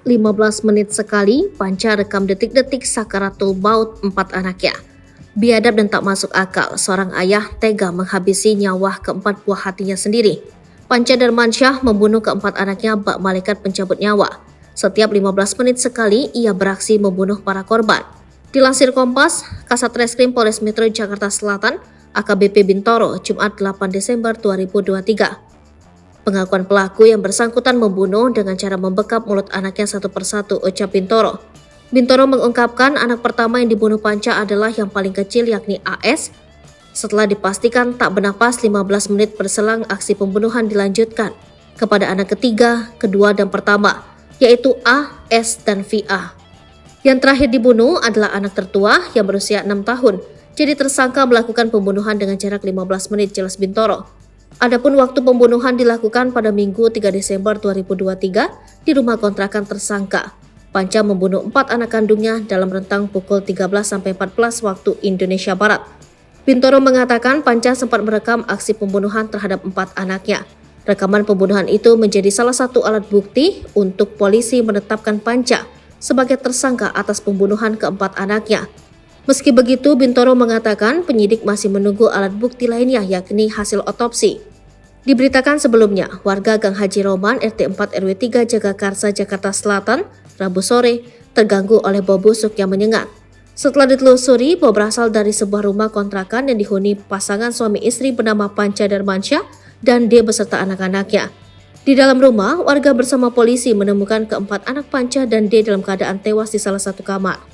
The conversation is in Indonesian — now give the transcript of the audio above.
15 menit sekali, Panca rekam detik-detik sakaratul maut 4 anaknya. Biadab dan tak masuk akal, seorang ayah tega menghabisi nyawa keempat buah hatinya sendiri. Panca Darmansyah membunuh keempat anaknya bak malaikat pencabut nyawa. Setiap 15 menit sekali, ia beraksi membunuh para korban. Dilansir Kompas, Kasat Reskrim Polres Metro Jakarta Selatan, AKBP Bintoro, Jumat 8 Desember 2023. Pengakuan pelaku yang bersangkutan membunuh dengan cara membekap mulut anaknya satu persatu, ucap Bintoro. Bintoro mengungkapkan anak pertama yang dibunuh Panca adalah yang paling kecil yakni AS. Setelah dipastikan tak bernapas 15 menit berselang aksi pembunuhan dilanjutkan kepada anak ketiga, kedua dan pertama, yaitu A, S, dan VA. Yang terakhir dibunuh adalah anak tertua yang berusia 6 tahun. Jadi tersangka melakukan pembunuhan dengan jarak 15 menit, jelas Bintoro. Adapun waktu pembunuhan dilakukan pada Minggu 3 Desember 2023 di rumah kontrakan tersangka. Panca membunuh 4 anak kandungnya dalam rentang pukul 13-14 waktu Indonesia Barat. Bintoro mengatakan Panca sempat merekam aksi pembunuhan terhadap 4 anaknya. Rekaman pembunuhan itu menjadi salah satu alat bukti untuk polisi menetapkan Panca sebagai tersangka atas pembunuhan keempat anaknya. Meski begitu, Bintoro mengatakan penyidik masih menunggu alat bukti lainnya yakni hasil otopsi. Diberitakan sebelumnya, warga Gang Haji Roman RT 4 RW 3 Jagakarsa, Jakarta Selatan, Rabu sore, terganggu oleh bau busuk yang menyengat. Setelah ditelusuri, bau berasal dari sebuah rumah kontrakan yang dihuni pasangan suami istri bernama Panca Darmansyah dan D beserta anak-anaknya. Di dalam rumah, warga bersama polisi menemukan keempat anak Panca dan D dalam keadaan tewas di salah satu kamar.